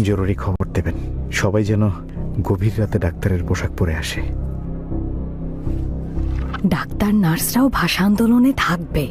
জরুরি খবর দেবেন। সবাই যেন গভীর রাতে ডাক্তারের পোশাক পরে আসে। ডাক্তার নার্সরাও ভাষা আন্দোলনে থাকবে।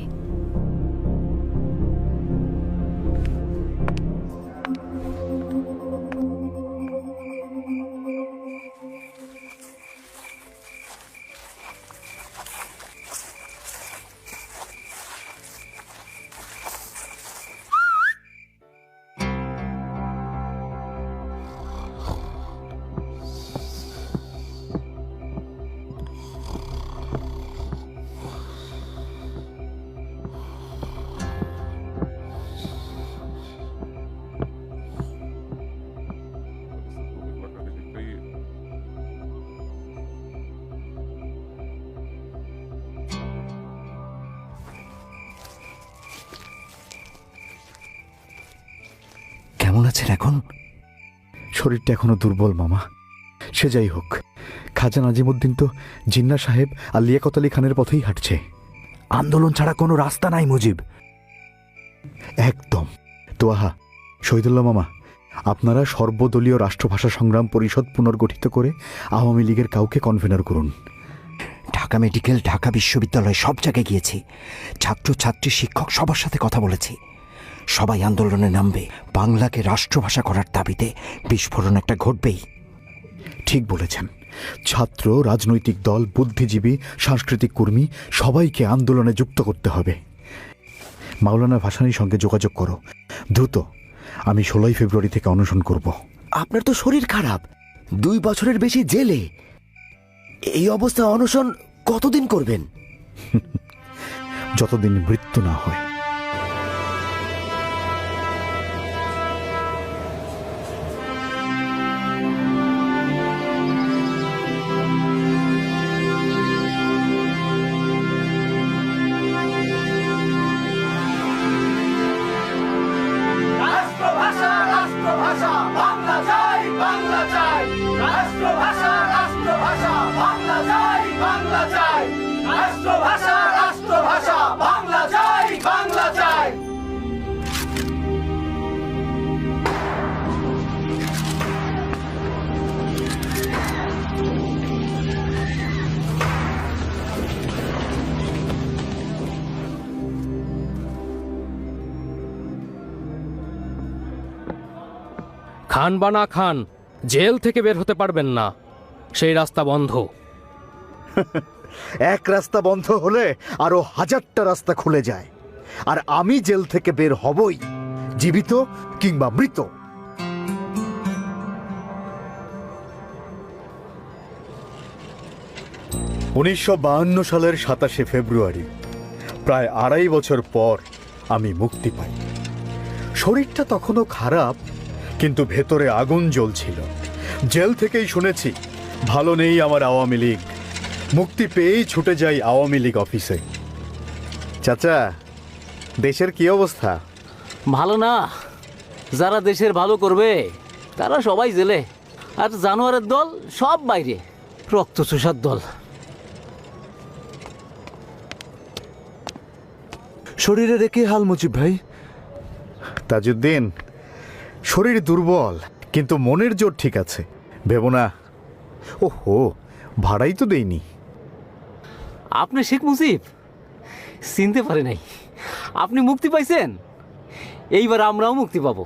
কেমন আছেন এখন? শরীরটা এখনো দুর্বল মামা। সে যাই হোক, খাজা নাজিমুদ্দিন তো জিন্না সাহেব আর লিয়াকত আলী খানের পথেই হাঁটছে। আন্দোলন ছাড়া কোনো রাস্তা নাই মুজিব। একদম। তো আহা, শহীদুল্লাহ মামা, আপনারা সর্বদলীয় রাষ্ট্রভাষা সংগ্রাম পরিষদ পুনর্গঠিত করে আওয়ামী লীগের কাউকে কনভেনার করুন। ঢাকা মেডিকেল, ঢাকা বিশ্ববিদ্যালয় সব জায়গায় গিয়েছি। ছাত্র ছাত্রী, শিক্ষক সবার সাথে কথা বলেছি। সবাই আন্দোলনে নামবে। বাংলাকে রাষ্ট্রভাষা করার দাবিতে বিস্ফোরণ একটা ঘটবেই। ঠিক বলেছেন। ছাত্র, রাজনৈতিক দল, বুদ্ধিজীবী, সাংস্কৃতিক কর্মী সবাইকে আন্দোলনে যুক্ত করতে হবে। মাওলানা ভাসানীর সঙ্গে যোগাযোগ করো দ্রুত। আমি 16 ফেব্রুয়ারি থেকে অনশন করব। আপনার তো শরীর খারাপ, 2 বছরের বেশি জেলে। এই অবস্থায় অনশন কতদিন করবেন? যতদিন মৃত্যু না হয়। রাষ্ট্রভাষা রাষ্ট্রভাষা বাংলা চাই, বাংলা চাই। রাষ্ট্রভাষা রাষ্ট্রভাষা বাংলা চাই, বাংলা চাই। রাষ্ট্রভাষা রাষ্ট্রভাষা বাংলা চাই, বাংলা চাই। খান বানা খান, জেল থেকে বের হতে পারবেন না, সেই রাস্তা বন্ধ। এক রাস্তা বন্ধ হলে আরো 1000টা রাস্তা খুলে যায়। আর আমি জেল থেকে বের হবই, জীবিত কিংবা মৃত। উনিশশো 52 সালের 27শে ফেব্রুয়ারি, প্রায় 2.5 বছর পর আমি মুক্তি পাই। শরীরটা তখনও খারাপ, কিন্তু ভেতরে আগুন জ্বলছিল। জেল থেকেই শুনেছি ভালো নেই আমার আওয়ামী লীগ। মুক্তি পেয়েই ছুটে যাই আওয়ামী লীগ অফিসে। চাচা, দেশের কি অবস্থা? ভালো না। যারা দেশের ভালো করবে তারা সবাই জেলে, আর জানোয়ারের দল সব বাইরে, রক্ত চুষার দল। শরীরে রেখে হাল মুজিব ভাই। তাজউদ্দিন, শরীর দুর্বল কিন্তু মনের জোর ঠিক আছে, ভেবো না। ওহো, ভাড়াই তো দেইনি। আপনি শেখ মুজিব? চিনতে পারে নাই। আপনি মুক্তি পাইছেন, এইবার আমরাও মুক্তি পাবো।